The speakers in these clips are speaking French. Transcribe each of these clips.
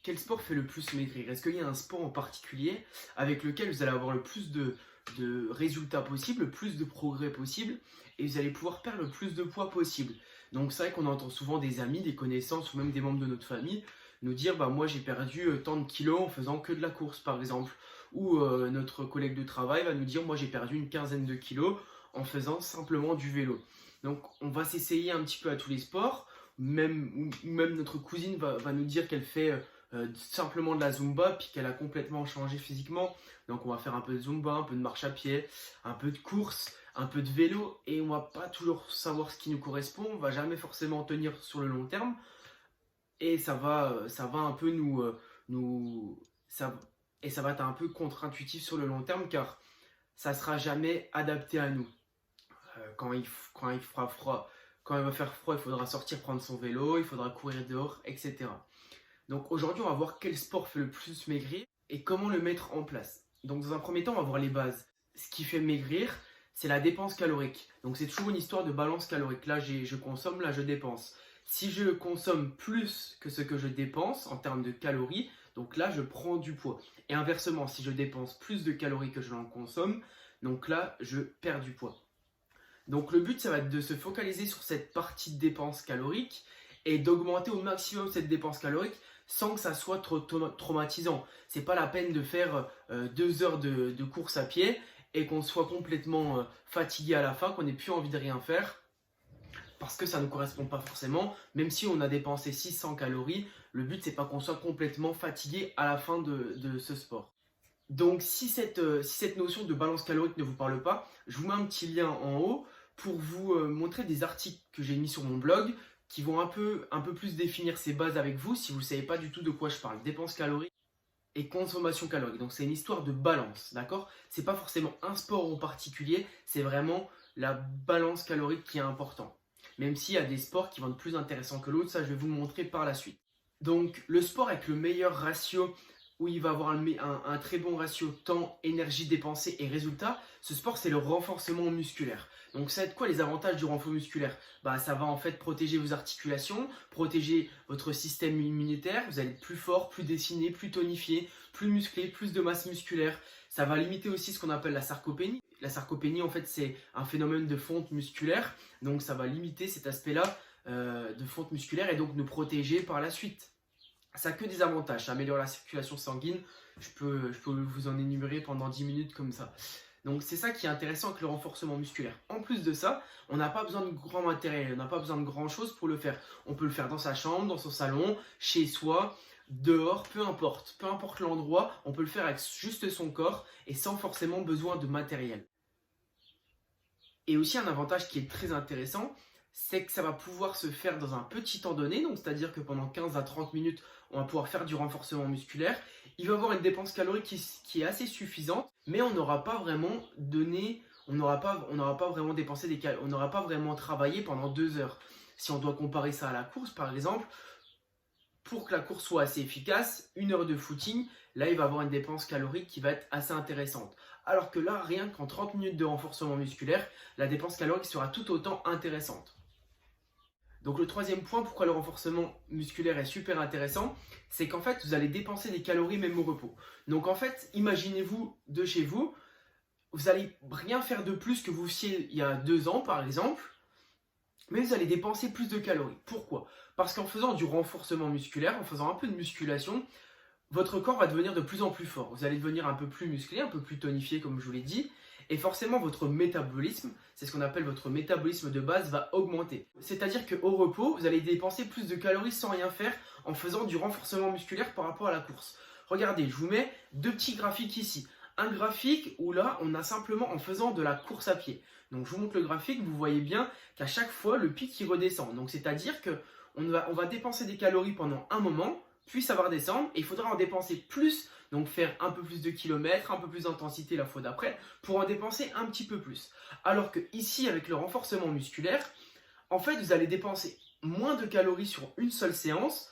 Quel sport fait le plus maigrir? Est-ce qu'il y a un sport en particulier avec lequel vous allez avoir le plus de résultats possibles, le plus de progrès possible et vous allez pouvoir perdre le plus de poids possible? Donc c'est vrai qu'on entend souvent des amis, des connaissances ou même des membres de notre famille nous dire bah moi j'ai perdu tant de kilos en faisant que de la course par exemple. Ou notre collègue de travail va nous dire moi j'ai perdu une quinzaine de kilos en faisant simplement du vélo. Donc on va s'essayer un petit peu à tous les sports. Même notre cousine va nous dire qu'elle fait simplement de la Zumba, puis qu'elle a complètement changé physiquement. Donc on va faire un peu de Zumba, un peu de marche à pied, un peu de course, un peu de vélo, et on va pas toujours savoir ce qui nous correspond, on va jamais forcément tenir sur le long terme, et ça va un peu et ça va être un peu contre-intuitif sur le long terme, car ça sera jamais adapté à nous. Quand il fera froid, quand il va faire froid, il faudra sortir prendre son vélo, il faudra courir dehors, etc. Donc aujourd'hui, on va voir quel sport fait le plus maigrir et comment le mettre en place. Donc dans un premier temps, on va voir les bases. Ce qui fait maigrir, c'est la dépense calorique. Donc c'est toujours une histoire de balance calorique. Là, je consomme, là, je dépense. Si je consomme plus que ce que je dépense en termes de calories, donc là, je prends du poids. Et inversement, si je dépense plus de calories que je n'en consomme, donc là, je perds du poids. Donc le but, ça va être de se focaliser sur cette partie de dépense calorique et d'augmenter au maximum cette dépense calorique sans que ça soit trop traumatisant. C'est pas la peine de faire 2 heures de course à pied et qu'on soit complètement fatigué à la fin, qu'on n'ait plus envie de rien faire parce que ça ne correspond pas forcément. Même si on a dépensé 600 calories, le but c'est pas qu'on soit complètement fatigué à la fin de ce sport. Donc si cette notion de balance calorique ne vous parle pas, je vous mets un petit lien en haut pour vous montrer des articles que j'ai mis sur mon blog qui vont un peu plus définir ces bases avec vous si vous ne savez pas du tout de quoi je parle. Dépenses caloriques et consommation calorique. Donc c'est une histoire de balance, d'accord? C'est pas forcément un sport en particulier, c'est vraiment la balance calorique qui est important. Même s'il y a des sports qui vont être plus intéressants que l'autre, ça je vais vous le montrer par la suite. Donc le sport avec le meilleur ratio, où il va avoir un très bon ratio temps, énergie dépensée et résultat, ce sport c'est le renforcement musculaire. Donc ça va être quoi les avantages du renfort musculaire? Bah, ça va en fait protéger vos articulations, protéger votre système immunitaire, vous allez être plus fort, plus dessiné, plus tonifié, plus musclé, plus de masse musculaire. Ça va limiter aussi ce qu'on appelle la sarcopénie. La sarcopénie en fait c'est un phénomène de fonte musculaire, donc ça va limiter cet aspect-là de fonte musculaire et donc nous protéger par la suite. Ça n'a que des avantages, ça améliore la circulation sanguine, je peux vous en énumérer pendant 10 minutes comme ça. Donc c'est ça qui est intéressant avec le renforcement musculaire. En plus de ça, on n'a pas besoin de grand matériel, on n'a pas besoin de grand chose pour le faire. On peut le faire dans sa chambre, dans son salon, chez soi, dehors, peu importe l'endroit, on peut le faire avec juste son corps et sans forcément besoin de matériel. Et aussi un avantage qui est très intéressant, c'est que ça va pouvoir se faire dans un petit temps donné, donc c'est-à-dire que pendant 15 à 30 minutes, on va pouvoir faire du renforcement musculaire. Il va avoir une dépense calorique qui est assez suffisante, mais on n'aura pas vraiment donné, on n'aura pas vraiment dépensé on n'aura pas vraiment travaillé pendant 2 heures. Si on doit comparer ça à la course, par exemple, pour que la course soit assez efficace, 1 heure de footing, là il va avoir une dépense calorique qui va être assez intéressante. Alors que là, rien qu'en 30 minutes de renforcement musculaire, la dépense calorique sera tout autant intéressante. Donc le troisième point, pourquoi le renforcement musculaire est super intéressant, c'est qu'en fait vous allez dépenser des calories même au repos. Donc en fait, imaginez-vous de chez vous, vous n'allez rien faire de plus que vous faisiez il y a 2 ans par exemple, mais vous allez dépenser plus de calories. Pourquoi? Parce qu'en faisant du renforcement musculaire, en faisant un peu de musculation, votre corps va devenir de plus en plus fort. Vous allez devenir un peu plus musclé, un peu plus tonifié comme je vous l'ai dit. Et forcément, votre métabolisme, c'est ce qu'on appelle votre métabolisme de base, va augmenter. C'est-à-dire qu'au repos, vous allez dépenser plus de calories sans rien faire en faisant du renforcement musculaire par rapport à la course. Regardez, je vous mets 2 petits graphiques ici. Un graphique où là, on a simplement en faisant de la course à pied. Donc je vous montre le graphique, vous voyez bien qu'à chaque fois, le pic il redescend. Donc c'est-à-dire qu'on va dépenser des calories pendant un moment, puis ça va redescendre et il faudra en dépenser plus, donc faire un peu plus de kilomètres, un peu plus d'intensité la fois d'après pour en dépenser un petit peu plus. Alors que ici avec le renforcement musculaire, en fait vous allez dépenser moins de calories sur une seule séance,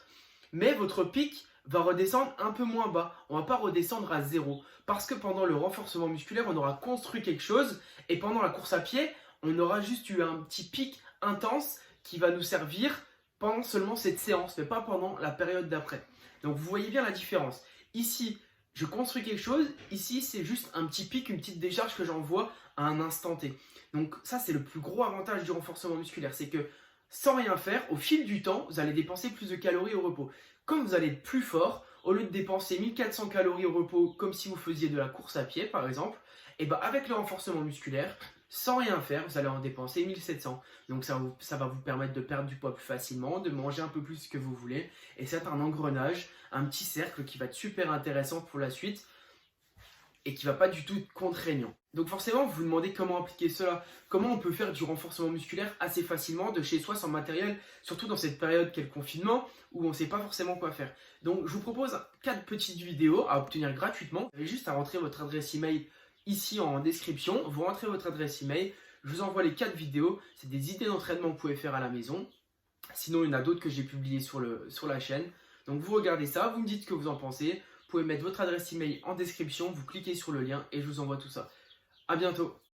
mais votre pic va redescendre un peu moins bas. On ne va pas redescendre à zéro parce que pendant le renforcement musculaire, on aura construit quelque chose et pendant la course à pied, on aura juste eu un petit pic intense qui va nous servir pendant seulement cette séance, mais pas pendant la période d'après. Donc vous voyez bien la différence. Ici, je construis quelque chose. Ici, c'est juste un petit pic, une petite décharge que j'envoie à un instant T. Donc ça, c'est le plus gros avantage du renforcement musculaire. C'est que sans rien faire, au fil du temps, vous allez dépenser plus de calories au repos. Comme vous allez être plus fort, au lieu de dépenser 1400 calories au repos comme si vous faisiez de la course à pied par exemple, et ben avec le renforcement musculaire, sans rien faire, vous allez en dépenser 1700. Donc ça va vous permettre de perdre du poids plus facilement, de manger un peu plus que vous voulez. Et c'est un engrenage, un petit cercle qui va être super intéressant pour la suite et qui va pas du tout être contraignant. Donc forcément, vous vous demandez comment appliquer cela, comment on peut faire du renforcement musculaire assez facilement de chez soi sans matériel, surtout dans cette période qu'est le confinement où on ne sait pas forcément quoi faire. Donc je vous propose 4 petites vidéos à obtenir gratuitement. Vous avez juste à rentrer votre adresse email ici en description, vous rentrez votre adresse email, je vous envoie les 4 vidéos, c'est des idées d'entraînement que vous pouvez faire à la maison. Sinon, il y en a d'autres que j'ai publiées sur la chaîne. Donc vous regardez ça, vous me dites ce que vous en pensez. Vous pouvez mettre votre adresse email en description, vous cliquez sur le lien et je vous envoie tout ça. À bientôt.